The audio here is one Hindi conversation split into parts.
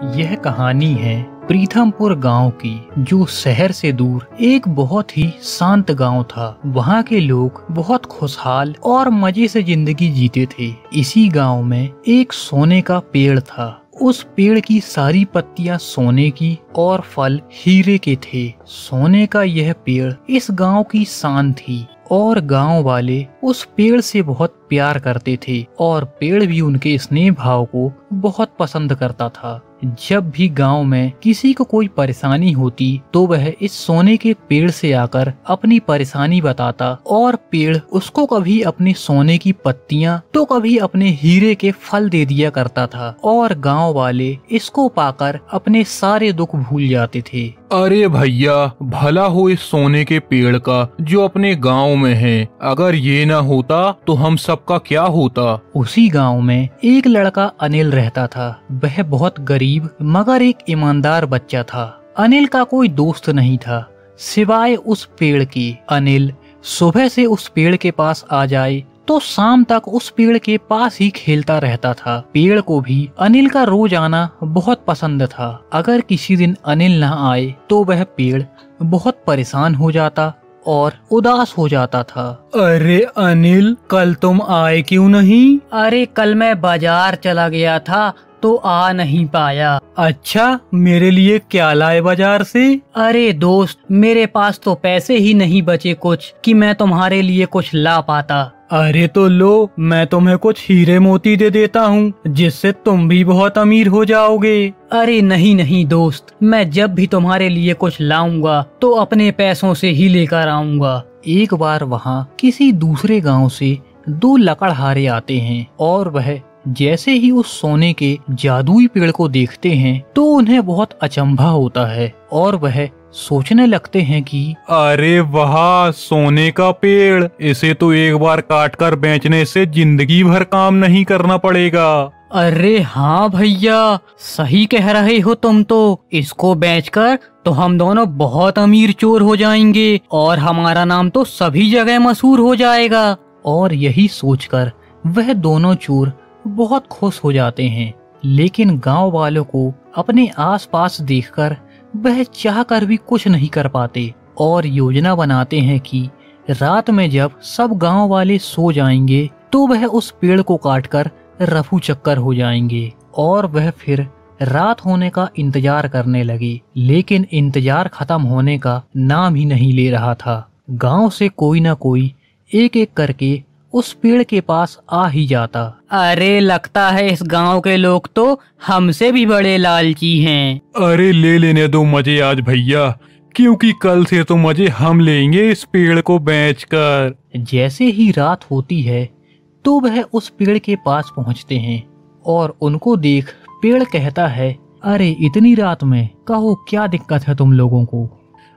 यह कहानी है प्रीथमपुर गांव की, जो शहर से दूर एक बहुत ही शांत गांव था। वहां के लोग बहुत खुशहाल और मजे से जिंदगी जीते थे। इसी गांव में एक सोने का पेड़ था। उस पेड़ की सारी पत्तियां सोने की और फल हीरे के थे। सोने का यह पेड़ इस गांव की शान थी और गांव वाले उस पेड़ से बहुत प्यार करते थे और पेड़ भी उनके स्नेह भाव को बहुत पसंद करता था। जब भी गांव में किसी को कोई परेशानी होती तो वह इस सोने के पेड़ से आकर अपनी परेशानी बताता और पेड़ उसको कभी अपने सोने की पत्तियां तो कभी अपने हीरे के फल दे दिया करता था और गांव वाले इसको पाकर अपने सारे दुख भूल जाते थे। अरे भैया, भला हो इस सोने के पेड़ का जो अपने गांव में है। अगर ये ना होता तो हम सबका क्या होता। उसी गांव में एक लड़का अनिल रहता था। वह बहुत गरीब मगर एक ईमानदार बच्चा था। अनिल का कोई दोस्त नहीं था सिवाय उस पेड़ के। अनिल सुबह से उस पेड़ के पास आ जाए तो शाम तक उस पेड़ के पास ही खेलता रहता था। पेड़ को भी अनिल का रोज आना बहुत पसंद था। अगर किसी दिन अनिल न आए तो वह पेड़ बहुत परेशान हो जाता और उदास हो जाता था। अरे अनिल, कल तुम आए क्यों नहीं? अरे कल मैं बाजार चला गया था तो आ नहीं पाया। अच्छा, मेरे लिए क्या लाए बाजार से? अरे दोस्त, मेरे पास तो पैसे ही नहीं बचे कुछ कि मैं तुम्हारे लिए कुछ ला पाता। अरे तो लो, मैं तुम्हें कुछ हीरे मोती दे देता हूँ जिससे तुम भी बहुत अमीर हो जाओगे। अरे नहीं नहीं दोस्त, मैं जब भी तुम्हारे लिए कुछ लाऊंगा तो अपने पैसों से ही लेकर आऊंगा। एक बार वहाँ किसी दूसरे गांव से दो लकड़हारे आते हैं और वह जैसे ही उस सोने के जादुई पेड़ को देखते हैं तो उन्हें बहुत अचंभा होता है और वह सोचने लगते हैं कि अरे वाह, सोने का पेड़, इसे तो एक बार काट कर बेचने से जिंदगी भर काम नहीं करना पड़ेगा। अरे हाँ भैया, सही कह रहे हो तुम तो। इसको बेचकर तो हम दोनों बहुत अमीर चोर हो जाएंगे और हमारा नाम तो सभी जगह मशहूर हो जाएगा। और यही सोचकर वह दोनों चोर बहुत खुश हो जाते हैं। लेकिन गांव वालों को अपने आसपास देखकर वह चाहकर भी कुछ नहीं कर पाते और योजना बनाते हैं कि रात में जब सब गांव वाले सो जाएंगे तो वह उस पेड़ को काटकर रफू चक्कर हो जाएंगे और वह फिर रात होने का इंतजार करने लगे। लेकिन इंतजार खत्म होने का नाम ही नहीं ले रहा था। गांव से कोई ना कोई एक एक करके उस पेड़ के पास आ ही जाता। अरे लगता है इस गांव के लोग तो हमसे भी बड़े लालची हैं। अरे ले लेने दो मजे आज भैया, क्योंकि कल से तो मजे हम लेंगे इस पेड़ को बेचकर। जैसे ही रात होती है तो वह उस पेड़ के पास पहुंचते हैं और उनको देख पेड़ कहता है, अरे इतनी रात में, कहो क्या दिक्कत है तुम लोगों को?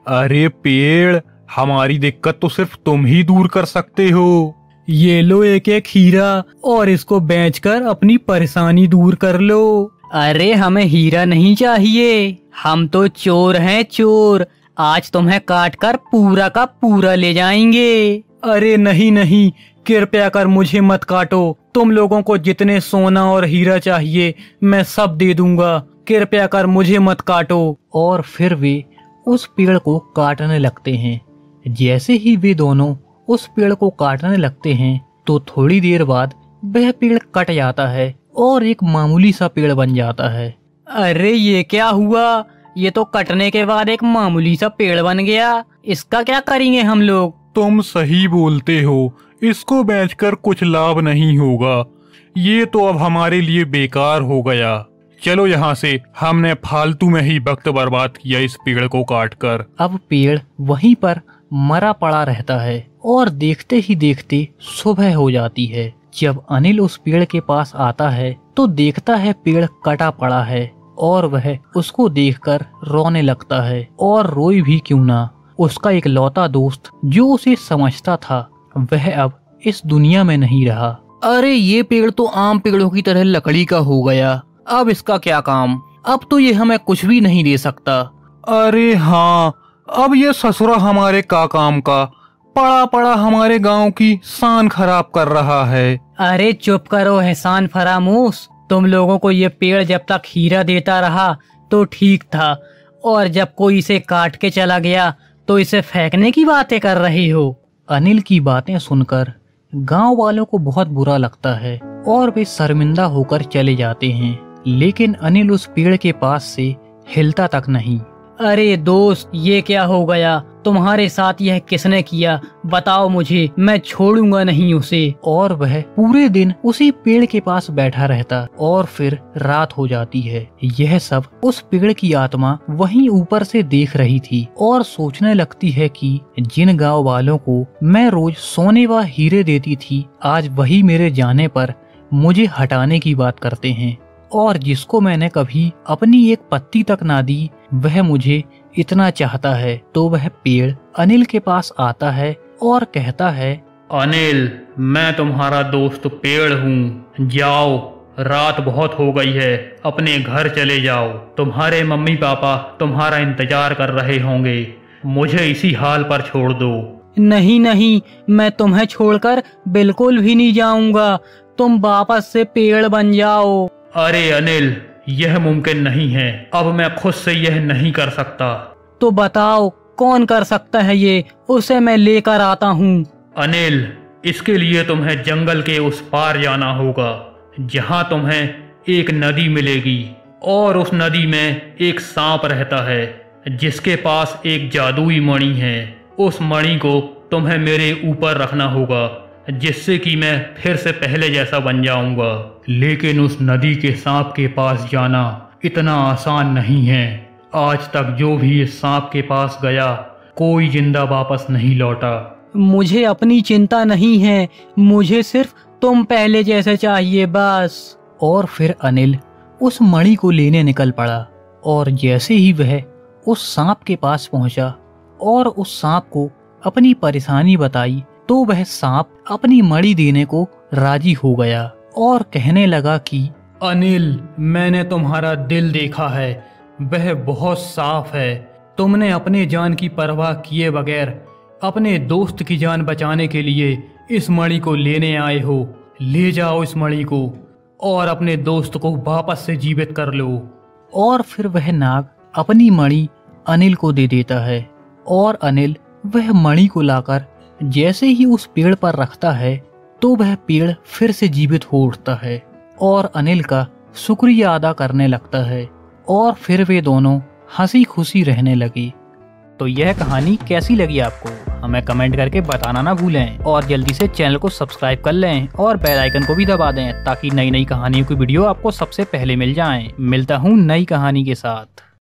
अरे पेड़, हमारी दिक्कत तो सिर्फ तुम ही दूर कर सकते हो। ये लो एक एक हीरा और इसको बेचकर अपनी परेशानी दूर कर लो। अरे हमें हीरा नहीं चाहिए, हम तो चोर हैं चोर। आज तुम्हें काट कर पूरा का पूरा ले जाएंगे। अरे नहीं नहीं, कृपया कर मुझे मत काटो। तुम लोगों को जितने सोना और हीरा चाहिए मैं सब दे दूंगा। कृपया कर मुझे मत काटो। और फिर वे उस पेड़ को काटने लगते हैं। जैसे ही वे दोनों उस पेड़ को काटने लगते हैं तो थोड़ी देर बाद वह पेड़ कट जाता है और एक मामूली सा पेड़ बन जाता है। अरे ये क्या हुआ? ये तो कटने के बाद एक मामूली सा पेड़ बन गया। इसका क्या करेंगे हम लोग? तुम सही बोलते हो, इसको बेचकर कुछ लाभ नहीं होगा। ये तो अब हमारे लिए बेकार हो गया। चलो यहाँ से, हमने फालतू में ही वक्त बर्बाद किया इस पेड़ को काटकर। अब पेड़ वहीं पर मरा पड़ा रहता है और देखते ही देखते सुबह हो जाती है। जब अनिल उस पेड़ के पास आता है तो देखता है पेड़ कटा पड़ा है और वह उसको देखकर रोने लगता है। और रोई भी क्यों ना, उसका एक लौता दोस्त जो उसे समझता था वह अब इस दुनिया में नहीं रहा। अरे ये पेड़ तो आम पेड़ों की तरह लकड़ी का हो गया। अब इसका क्या काम? अब तो ये हमें कुछ भी नहीं दे सकता। अरे हाँ, अब ये ससुरा हमारे का काम का पड़ा पड़ा हमारे गांव की शान खराब कर रहा है। अरे चुप करो एहसान फरामोश, तुम लोगों को ये पेड़ जब तक हीरा देता रहा तो ठीक था, और जब कोई इसे काट के चला गया तो इसे फेंकने की बातें कर रहे हो। अनिल की बातें सुनकर गांव वालों को बहुत बुरा लगता है और वे शर्मिंदा होकर चले जाते हैं, लेकिन अनिल उस पेड़ के पास से हिलता तक नहीं। अरे दोस्त, ये क्या हो गया? तुम्हारे साथ यह किसने किया? बताओ मुझे, मैं छोड़ूंगा नहीं उसे। और वह पूरे दिन उसी पेड़ के पास बैठा रहता और फिर रात हो जाती है। यह सब उस पेड़ की आत्मा वहीं ऊपर से देख रही थी और सोचने लगती है कि जिन गांव वालों को मैं रोज सोने व हीरे देती थी, आज वही मेरे जाने पर मुझे हटाने की बात करते हैं, और जिसको मैंने कभी अपनी एक पत्ती तक ना दी वह मुझे इतना चाहता है। तो वह पेड़ अनिल के पास आता है और कहता है, अनिल, मैं तुम्हारा दोस्त पेड़ हूँ। जाओ, रात बहुत हो गई है, अपने घर चले जाओ। तुम्हारे मम्मी पापा तुम्हारा इंतजार कर रहे होंगे। मुझे इसी हाल पर छोड़ दो। नहीं नहीं, मैं तुम्हें छोड़कर बिल्कुल भी नहीं जाऊंगा। तुम वापस से पेड़ बन जाओ। अरे अनिल, यह मुमकिन नहीं है। अब मैं खुद से यह नहीं कर सकता। तो बताओ कौन कर सकता है ये? उसे मैं लेकर आता हूँ। अनिल, इसके लिए तुम्हें जंगल के उस पार जाना होगा, जहाँ तुम्हें एक नदी मिलेगी, और उस नदी में एक सांप रहता है जिसके पास एक जादुई मणि है। उस मणि को तुम्हें मेरे ऊपर रखना होगा, जिससे कि मैं फिर से पहले जैसा बन जाऊंगा। लेकिन उस नदी के सांप के पास जाना इतना आसान नहीं है। आज तक जो भी इस सांप के पास गया, कोई जिंदा वापस नहीं लौटा। मुझे अपनी चिंता नहीं है, मुझे सिर्फ तुम पहले जैसे चाहिए बस। और फिर अनिल उस मणि को लेने निकल पड़ा, और जैसे ही वह उस सांप के पास पहुंचा और उस सांप को अपनी परेशानी बताई, तो वह सांप अपनी मणि देने को राजी हो गया और कहने लगा कि अनिल, मैंने तुम्हारा दिल देखा है, वह बहुत साफ है। तुमने अपने जान की परवाह किए बगैर अपने दोस्त की जान बचाने के लिए इस मणि को लेने आए हो। ले जाओ इस मणि को और अपने दोस्त को वापस से जीवित कर लो। और फिर वह नाग अपनी मणि अनिल को दे देता है, और अनिल वह मणि को लाकर जैसे ही उस पेड़ पर रखता है, तो वह पेड़ फिर से जीवित हो उठता है और अनिल का शुक्रिया अदा करने लगता है, और फिर वे दोनों हंसी खुशी रहने लगी। तो यह कहानी कैसी लगी आपको, हमें कमेंट करके बताना ना भूलें, और जल्दी से चैनल को सब्सक्राइब कर लें और बेल आइकन को भी दबा दें, ताकि नई नई कहानियों की वीडियो आपको सबसे पहले मिल जाएं। मिलता हूँ नई कहानी के साथ।